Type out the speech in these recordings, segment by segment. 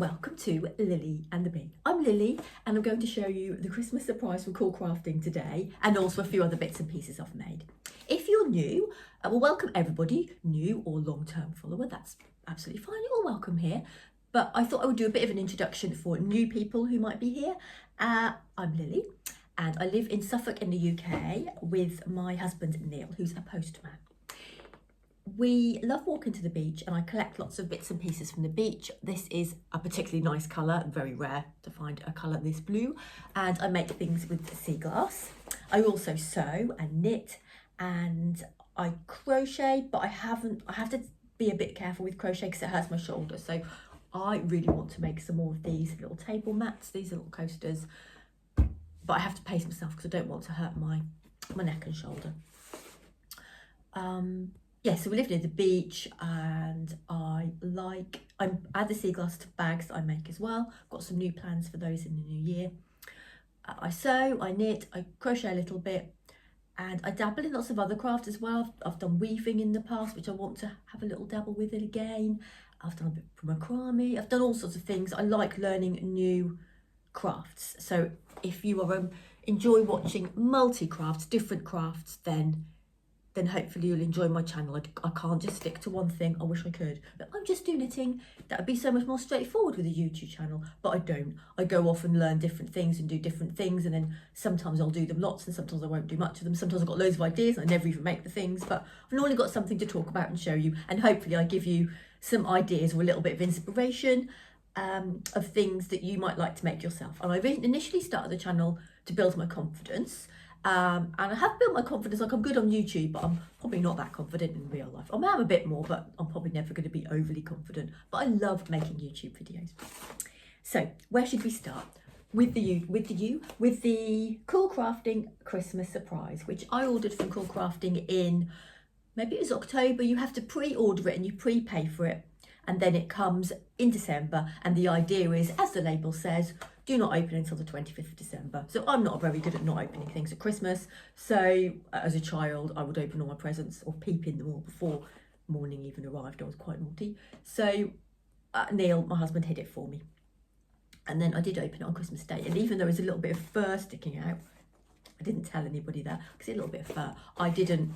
welcome to Lily and the Bee. I'm Lily and I'm going to show you the Christmas surprise from Cor Crafting today and also a few other bits and pieces I've made. If you're new, well, welcome everybody, new or long-term follower, that's absolutely fine, you're all welcome here. But I thought I would do a bit of an introduction for new people who might be here. I'm Lily and I live in Suffolk in the UK with my husband Neil, who's a postman. We love walking to the beach and I collect lots of bits and pieces from the beach. This is a particularly nice colour, very rare to find a colour this blue, and I make things with sea glass. I also sew and knit and I crochet, but I have to be a bit careful with crochet because it hurts my shoulder, so I really want to make some more of these little table mats, these little coasters, but I have to pace myself because I don't want to hurt my neck and shoulder. Yeah, so we live near the beach and I add the sea glass to bags that I make as well. Got some new plans for those in the new year. I sew, I knit, I crochet a little bit, and I dabble in lots of other crafts as well. I've done weaving in the past, which I want to have a little dabble with it again. I've done a bit of macrame, I've done all sorts of things. I like learning new crafts. So if you are enjoy watching multi-crafts, different crafts, then hopefully you'll enjoy my channel. I can't just stick to one thing. I wish I could, but I'm just do knitting. That would be so much more straightforward with a YouTube channel, but I don't. I go off and learn different things and do different things, and then sometimes I'll do them lots and sometimes I won't do much of them. Sometimes I've got loads of ideas and I never even make the things, but I've normally got something to talk about and show you, and hopefully I give you some ideas or a little bit of inspiration of things that you might like to make yourself. And I initially started the channel to build my confidence. And I have built my confidence. Like, I'm good on YouTube, but I'm probably not that confident in real life. I may have a bit more, but I'm probably never going to be overly confident. But I love making YouTube videos. So where should we start? With the Cool Crafting Christmas surprise, which I ordered from Cor Crafting in, maybe it was October. You have to pre-order it and you prepay for it, and then it comes in December. And the idea is, as the label says, do not open until the 25th of December. So I'm not very good at not opening things at Christmas. So as a child, I would open all my presents or peep in them all before morning even arrived. I was quite naughty. So Neil, my husband, hid it for me. And then I did open it on Christmas Day. And even though there's a little bit of fur sticking out, I didn't tell anybody that because it's a little bit of fur. I didn't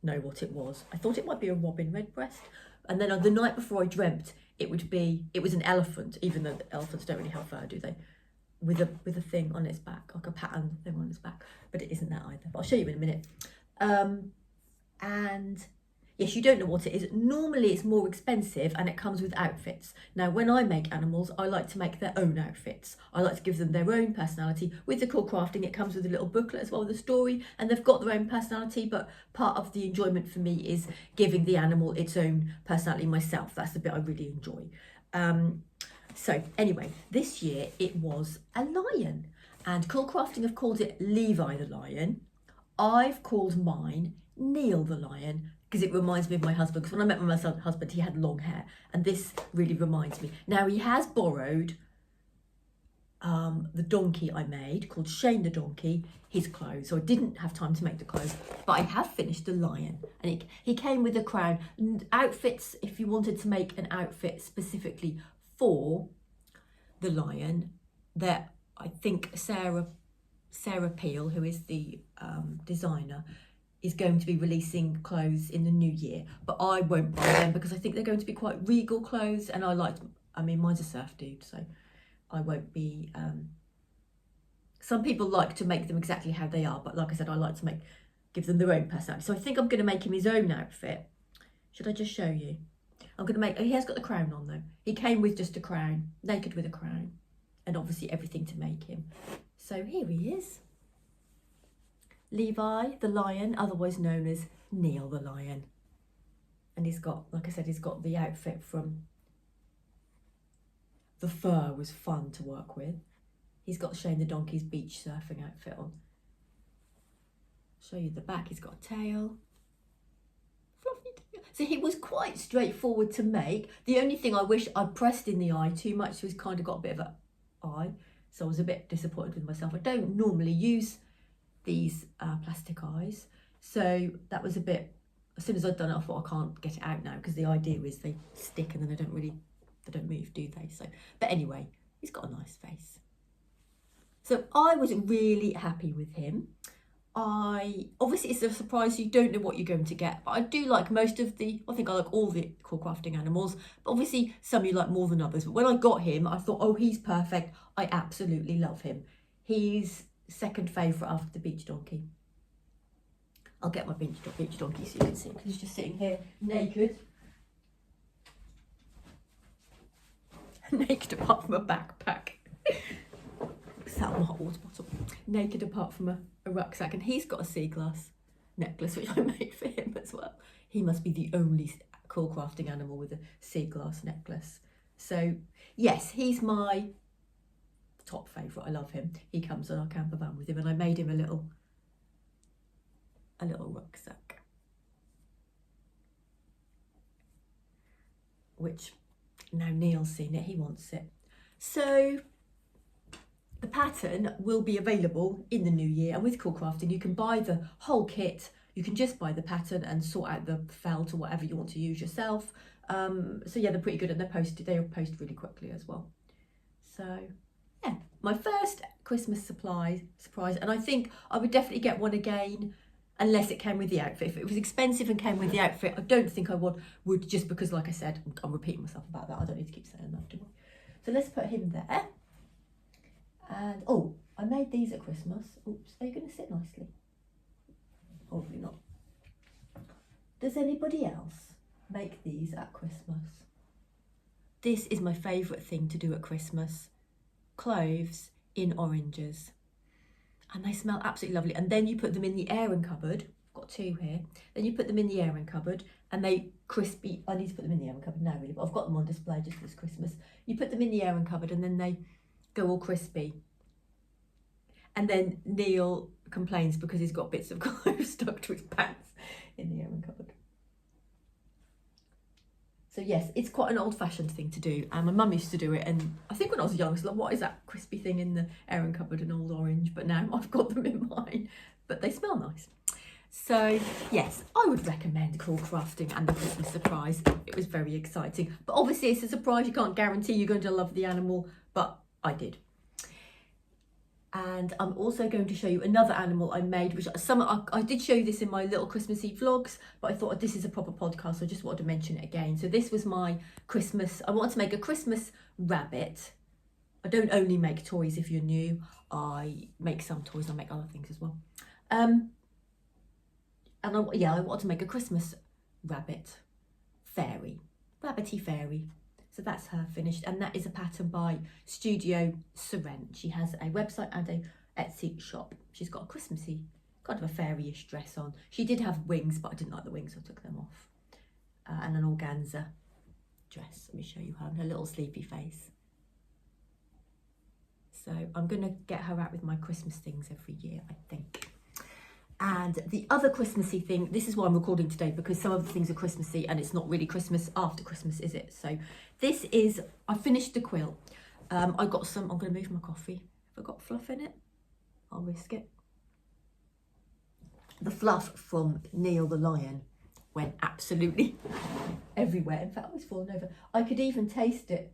know what it was. I thought it might be a robin redbreast. And then on the night before, I dreamt it was an elephant, even though the elephants don't really have fur, do they? With a thing on its back, like a pattern thing on its back. But it isn't that either. But I'll show you in a minute. And yes, you don't know what it is. Normally it's more expensive and it comes with outfits. Now, when I make animals, I like to make their own outfits. I like to give them their own personality. With the Cool Crafting, it comes with a little booklet as well with a story, and they've got their own personality, but part of the enjoyment for me is giving the animal its own personality myself. That's the bit I really enjoy. So anyway, this year it was a lion, and Cool Crafting have called it Levi the Lion. I've called mine Neil the Lion, because it reminds me of my husband, because when I met my husband, he had long hair, and this really reminds me. Now, he has borrowed the donkey I made, called Shane the Donkey, his clothes, so I didn't have time to make the clothes, but I have finished the lion, and he came with a crown. Outfits, if you wanted to make an outfit specifically for the lion, that I think Sarah Peel, who is the designer, is going to be releasing clothes in the new year, but I won't buy them because I think they're going to be quite regal clothes, and mine's a surf dude, so I won't be, some people like to make them exactly how they are, but like I said, I like to give them their own personality. So I think I'm going to make him his own outfit. Should I just show you? He has got the crown on though. He came with just a crown, naked with a crown, and obviously everything to make him. So here he is. Levi the Lion, otherwise known as Neil the Lion. And he's got, like I said, he's got the outfit from the fur was fun to work with. He's got Shane the Donkey's beach surfing outfit on. Show you the back, he's got a tail. Fluffy tail. So he was quite straightforward to make. The only thing I wish I'd pressed in the eye too much, so he's kind of got a bit of an eye. So I was a bit disappointed with myself. I don't normally use these plastic eyes, so that was a bit, as soon as I'd done it I thought I can't get it out now because the idea is they stick and then I don't really They don't move, do they? So, but anyway, he's got a nice face. So I was really happy with him. Obviously it's a surprise, you don't know what you're going to get, but I do like most of I think I like all the Cor Crafting animals, but obviously some you like more than others. But when I got him, I thought, oh, he's perfect. I absolutely love him. He's second favourite after the beach donkey. I'll get my beach donkey so you can see, because he's just sitting here naked. Naked apart from a backpack. Sat on a hot water bottle. Naked apart from a rucksack, and he's got a sea glass necklace which I made for him as well. He must be the only Cor Crafting animal with a sea glass necklace. So yes, he's my top favourite. I love him. He comes on our camper van with him, and I made him a little rucksack, which now Neil's seen it, he wants it. So the pattern will be available in the new year, and with Cor Crafting you can buy the whole kit. You can just buy the pattern and sort out the felt or whatever you want to use yourself. So yeah, they're pretty good, and they'll post really quickly as well. So yeah, my first Christmas surprise, and I think I would definitely get one again unless it came with the outfit. If it was expensive and came with the outfit, I don't think I would just because, like I said, I'm repeating myself about that. I don't need to keep saying that, do I? So let's put him there. And oh, I made these at Christmas. Oops, are you going to sit nicely? Probably not. Does anybody else make these at Christmas? This is my favourite thing to do at Christmas. Cloves in oranges. And they smell absolutely lovely. And then you put them in the airing cupboard. I've got two here. Then you put them in the airing cupboard, and they crispy. I need to put them in the airing cupboard now, really, but I've got them on display just for this Christmas. You put them in the airing cupboard, and then they go all crispy. And then Neil complains because he's got bits of clove stuck to his pants in the airing cupboard. So yes, it's quite an old-fashioned thing to do, and my mum used to do it, and I think when I was young, I was like, what is that crispy thing in the airing cupboard, an old orange? But now I've got them in mine, but they smell nice. So yes, I would recommend Cor Crafting and the Christmas surprise. It was very exciting, but obviously it's a surprise. You can't guarantee you're going to love the animal, but I did. And I'm also going to show you another animal I made, which I did show you this in my little Christmas Eve vlogs, but I thought this is a proper podcast, so I just wanted to mention it again. So this was my Christmas, I wanted to make a Christmas rabbit. I don't only make toys, if you're new. I make some toys, I make other things as well. And I wanted to make a Christmas rabbit fairy, rabbity fairy. So that's her finished, and that is a pattern by Studio Seren. She has a website and a Etsy shop. She's got a Christmassy, kind of a fairy-ish dress on. She did have wings, but I didn't like the wings, so I took them off. And an organza dress. Let me show you her little sleepy face. So I'm going to get her out with my Christmas things every year, I think. And the other Christmassy thing, this is why I'm recording today, because some of the things are Christmassy and it's not really Christmas after Christmas, is it? So this is, I finished the quilt. I got some, I'm going to move my coffee. Have I got fluff in it? I'll risk it. The fluff from Levi the Lion went absolutely everywhere. In fact, I was falling over. I could even taste it.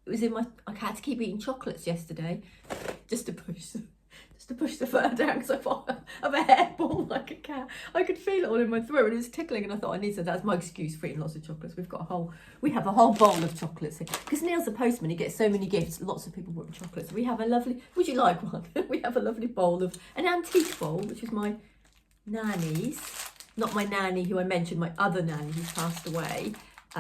It was in my, I had to keep eating chocolates yesterday just to push the fur down, because I thought of a hairball like a cat. I could feel it all in my throat and it was tickling, and I thought I need to. That's my excuse for eating lots of chocolates. We have a whole bowl of chocolates here. Because Neil's the postman, he gets so many gifts. Lots of people brought chocolates. We have a lovely. Would you like one? We have a lovely bowl of an antique bowl, which is my nanny's. Not my nanny who I mentioned, my other nanny who's passed away.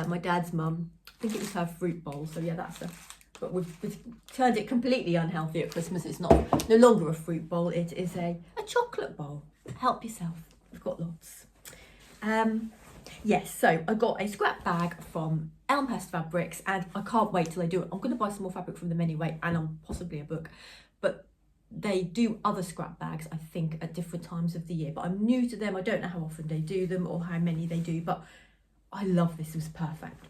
My dad's mum. I think it was her fruit bowl. So yeah, that's a. But we've turned it completely unhealthy at Christmas. It's no longer a fruit bowl. It is a chocolate bowl. Help yourself. We've got lots. Yes, so I got a scrap bag from Elmhurst Fabrics, and I can't wait till they do it. I'm going to buy some more fabric from them anyway, and possibly a book. But they do other scrap bags, I think, at different times of the year. But I'm new to them. I don't know how often they do them or how many they do. But I love this. It was perfect.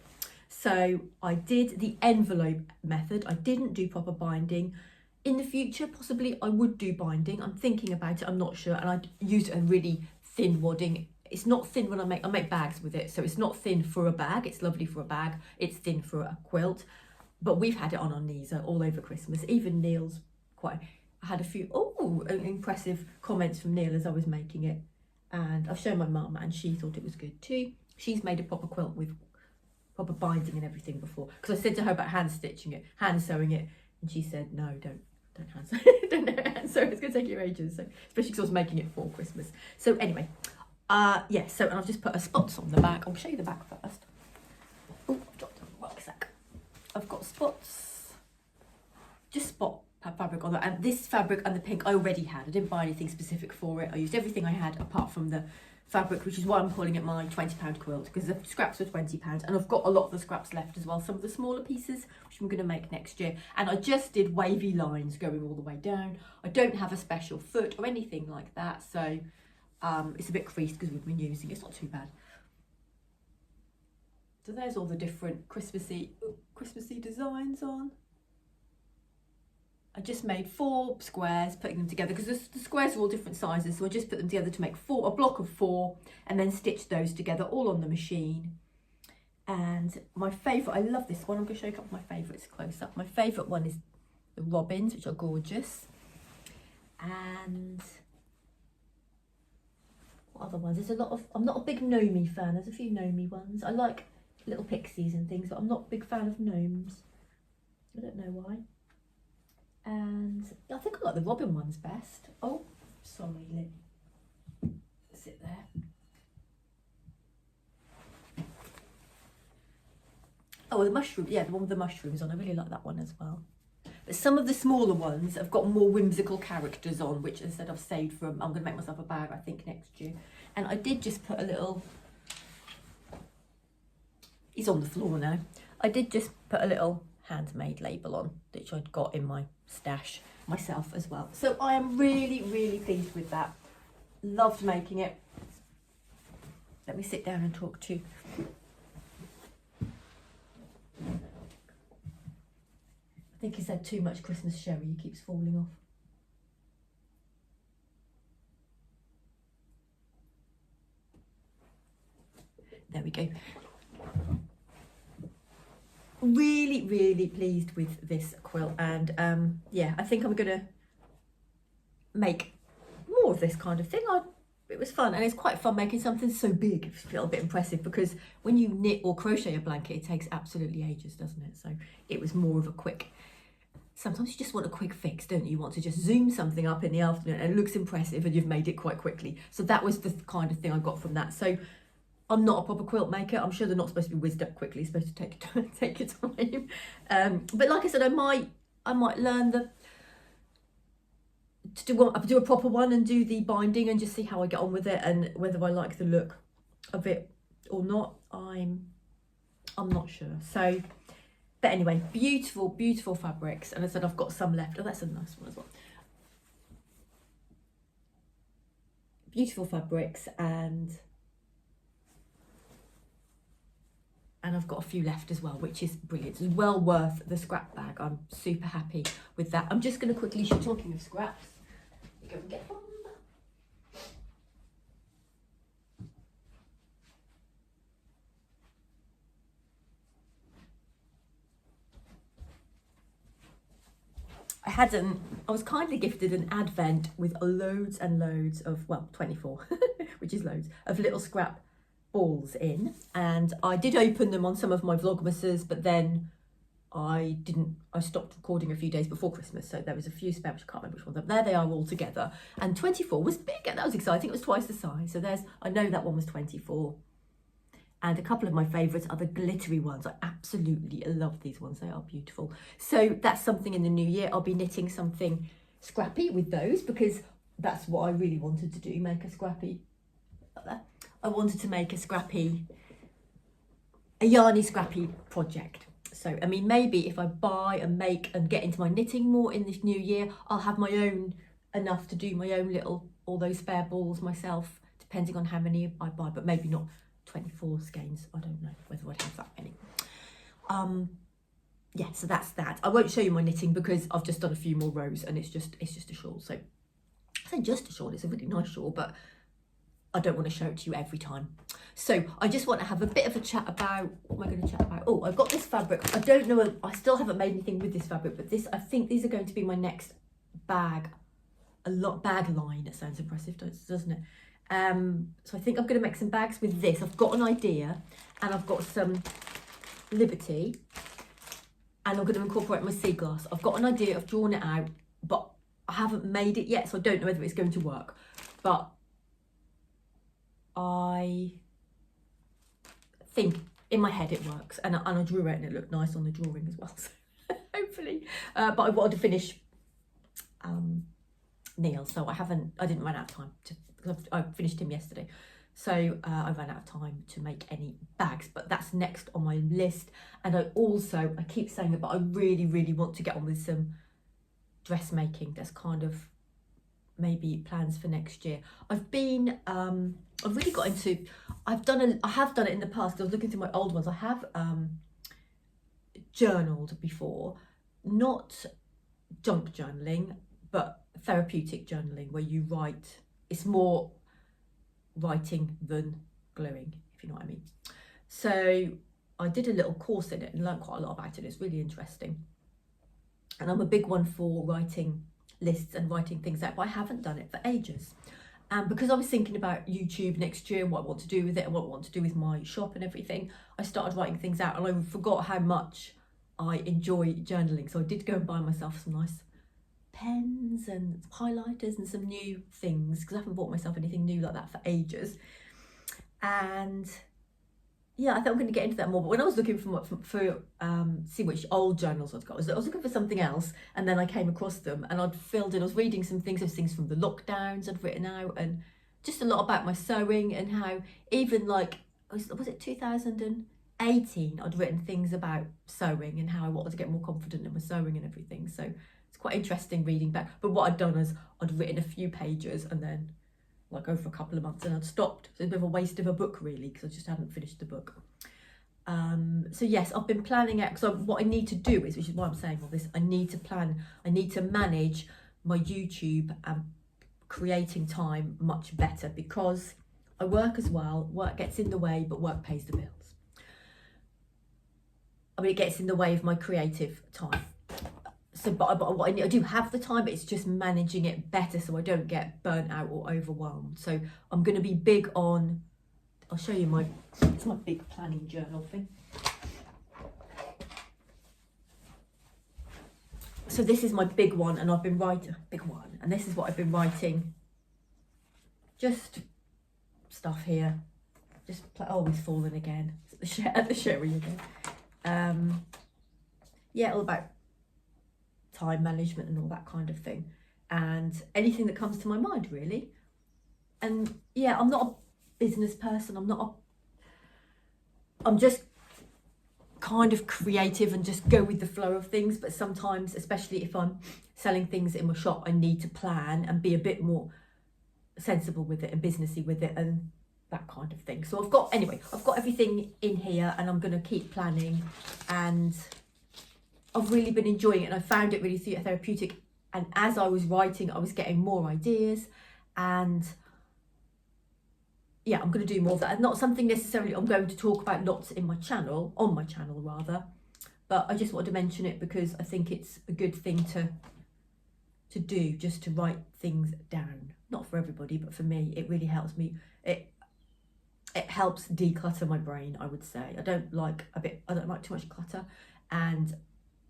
So I did the envelope method. I didn't do proper binding. In the future, possibly I would do binding. I'm thinking about it, I'm not sure. And I'd use a really thin wadding. It's not thin when I make bags with it. So it's not thin for a bag. It's lovely for a bag. It's thin for a quilt. but we've had it on our knees all over Christmas. Even Neil's I had a few impressive comments from Neil as I was making it, and I've shown my mum and she thought it was good too. She's made a proper quilt with proper binding and everything before, because I said to her about hand sewing it, and she said no, don't hand sew hand sew, it's going to take you ages, so especially because I was making it for Christmas. So anyway, yeah, so, and I've just put a spots on the back. I'll show you the back first. Oh, I've dropped the rucksack. I've got spots, just spot fabric on that, and this fabric and the pink I already had. I didn't buy anything specific for it. I used everything I had apart from the fabric, which is why I'm calling it my £20 quilt, because the scraps were £20, and I've got a lot of the scraps left as well, some of the smaller pieces which I'm going to make next year. And I just did wavy lines going all the way down. I don't have a special foot or anything like that, so it's a bit creased because we've been using it. It's not too bad. So there's all the different Christmassy designs on. I just made 4 squares, putting them together, because the squares are all different sizes, so I just put them together to make a block of 4, and then stitched those together all on the machine. And my favourite, I love this one, I'm going to show you a couple of my favourites close up. My favourite one is the robins, which are gorgeous. And what other ones? There's a lot of, I'm not a big Nomi fan, there's a few Nomi ones. I like little pixies and things, but I'm not a big fan of gnomes. I don't know why. And I think I like the robin ones best. Oh, sorry, Lily. Sit there. Oh, the mushroom. Yeah, the one with the mushrooms on. I really like that one as well. But some of the smaller ones have got more whimsical characters on, which instead I've saved from, I'm going to make myself a bag, I think, next year. And I did just put a little, he's on the floor now. I did just put a little handmade label on, which I'd got in my stash myself as well. So I am really, really pleased with that. Loved making it. Let me sit down and talk to you. I think he's had too much Christmas sherry, he keeps falling off. There we go. Really, really pleased with this quilt, and yeah, I think I'm gonna make more of this kind of thing. It was fun, and it's quite fun making something so big. It's a little bit impressive, because when you knit or crochet a blanket, it takes absolutely ages, doesn't it? So it was more of a quick, sometimes you just want a quick fix, don't you? You want to just zoom something up in the afternoon and it looks impressive and you've made it quite quickly. So that was the kind of thing I got from that. So I'm not a proper quilt maker. I'm sure they're not supposed to be whizzed up quickly. It's supposed to take your time. But like I said, I might learn to do a proper one and do the binding and just see how I get on with it, and whether I like the look of it or not. I'm not sure. So, but anyway, beautiful, beautiful fabrics. And I said I've got some left. Oh, that's a nice one as well. Beautiful fabrics, and I've got a few left as well, which is brilliant. It's well worth the scrap bag. I'm super happy with that. I'm just going to quickly, talking of scraps, go and get them. I was kindly gifted an advent with loads and loads of, well, 24, which is loads, of little scrap balls in, and I did open them on some of my Vlogmases, but then I stopped recording a few days before Christmas, so there was a few spare, which I can't remember which one. There they are all together, and 24 was big, and that was exciting. It was twice the size, so I know that one was 24. And a couple of my favourites are the glittery ones. I absolutely love these ones. They are beautiful. So that's something in the new year. I'll be knitting something scrappy with those, because that's what I really wanted to do, make a scrappy. I wanted to make a yarny scrappy project. So, I mean, maybe if I buy and make and get into my knitting more in this new year, I'll have my own, enough to do my own little, all those spare balls myself, depending on how many I buy, but maybe not 24 skeins. I don't know whether I'd have that many. Yeah, so that's that. I won't show you my knitting because I've just done a few more rows, and it's just a shawl. So I say just a shawl, it's a really nice shawl, but I don't want to show it to you every time. So I just want to have a bit of a chat about, what am I going to chat about? Oh, I've got this fabric. I don't know, I still haven't made anything with this fabric, but this, I think these are going to be my next bag, bag line. It sounds impressive, doesn't it? So I think I'm going to make some bags with this. I've got an idea, and I've got some Liberty, and I'm going to incorporate my sea glass. I've got an idea, I've drawn it out, but I haven't made it yet, so I don't know whether it's going to work. But I think in my head it works, and I drew it and it looked nice on the drawing as well, so hopefully. But I wanted to finish Neil, so I didn't run out of time because I finished him yesterday, so I ran out of time to make any bags, but that's next on my list. And I keep saying it, but I really want to get on with some dressmaking. That's kind of maybe plans for next year. I've really got into, I have done it in the past. I was looking through my old ones. I have journaled before, not junk journaling, but therapeutic journaling, where you write. It's more writing than gluing, if you know what I mean. So I did a little course in it and learned quite a lot about it. It's really interesting. And I'm a big one for writing lists and writing things out, but I haven't done it for ages. And because I was thinking about YouTube next year and what I want to do with it and what I want to do with my shop and everything, I started writing things out, and I forgot how much I enjoy journaling. So I did go and buy myself some nice pens and highlighters and some new things, because I haven't bought myself anything new like that for ages. And yeah, I think I'm going to get into that more. But when I was looking for see which old journals I'd got, I was looking for something else, and then I came across them, and I'd filled in. I was reading some things, from the lockdowns I'd written out, and just a lot about my sewing, and how even like was it 2018 I'd written things about sewing and how I wanted to get more confident in my sewing and everything. So it's quite interesting reading back. But what I'd done is I'd written a few pages and then like over a couple of months, and I'd stopped. So it's a bit of a waste of a book really, because I just hadn't finished the book. So yes, I've been planning out, because what I need to do is, which is why I'm saying all this, I need to manage my YouTube and creating time much better, because I work as well. Work gets in the way, but work pays the bills. I mean, it gets in the way of my creative time. So, but what I do have the time, but it's just managing it better so I don't get burnt out or overwhelmed. So I'm going to be big on, I'll show you it's my big planning journal thing. So this is my big one, and I've been writing, and this is what I've been writing. Just stuff here. Just, it's fallen again. It's at the sherry again. Yeah, all about time management and all that kind of thing, and anything that comes to my mind really. And yeah, I'm not a business person. I'm just kind of creative and just go with the flow of things. But sometimes, especially if I'm selling things in my shop, I need to plan and be a bit more sensible with it and businessy with it and that kind of thing. So I've got everything in here, and I'm going to keep planning, and I've really been enjoying it, and I found it really therapeutic. And as I was writing, I was getting more ideas, and yeah, I'm going to do more of that. Not something necessarily I'm going to talk about lots on my channel rather, but I just wanted to mention it because I think it's a good thing to do, just to write things down. Not for everybody, but for me, it really helps me. It helps declutter my brain, I would say. I don't like too much clutter, and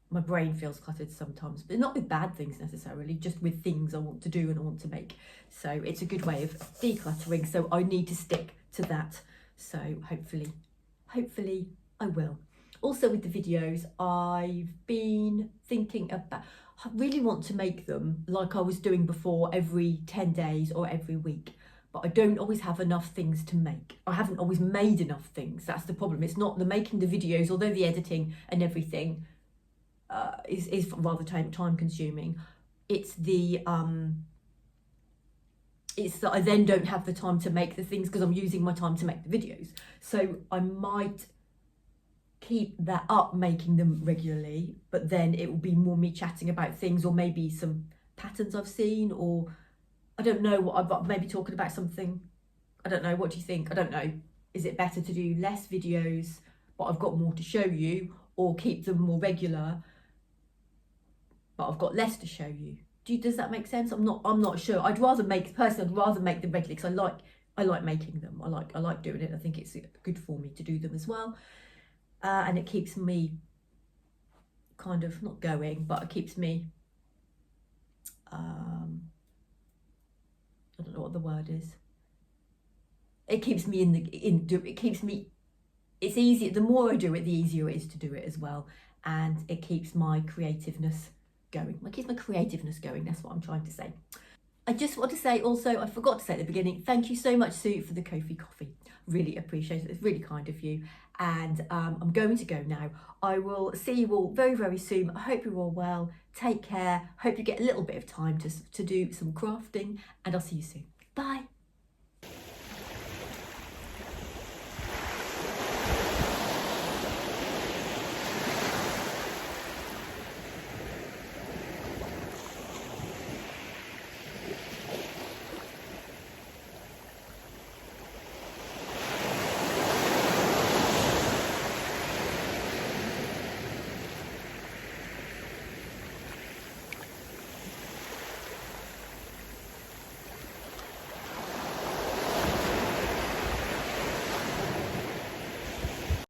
my brain feels cluttered sometimes, but not with bad things necessarily, just with things I want to do and I want to make. So it's a good way of decluttering. So I need to stick to that. So hopefully I will. Also with the videos, I've been thinking about, I really want to make them like I was doing before, every 10 days or every week. But I don't always have enough things to make. I haven't always made enough things. That's the problem. It's not the making the videos, although the editing and everything is rather time consuming. It's that I then don't have the time to make the things because I'm using my time to make the videos. So I might keep that up, making them regularly, but then it will be more me chatting about things, or maybe some patterns I've seen, or I don't know what I've maybe talking about something I don't know, what do you think? I don't know. Is it better to do less videos but I've got more to show you, or keep them more regular but I've got less to show you? Does that make sense? I'm not sure. I'd rather make them regularly, because I like making them. I like doing it. I think it's good for me to do them as well, and it keeps me kind of not going, but it keeps me I don't know what the word is. It keeps me it's easier. The more I do it, the easier it is to do it as well, and it keeps my creativeness going. It keeps my creativeness going. That's what I'm trying to say. I just want to say also, I forgot to say at the beginning, thank you so much, Sue, for the Ko-fi coffee. Really appreciate it. It's really kind of you. And I'm going to go now. I will see you all very, very soon. I hope you're all well. Take care. Hope you get a little bit of time to do some crafting, and I'll see you soon.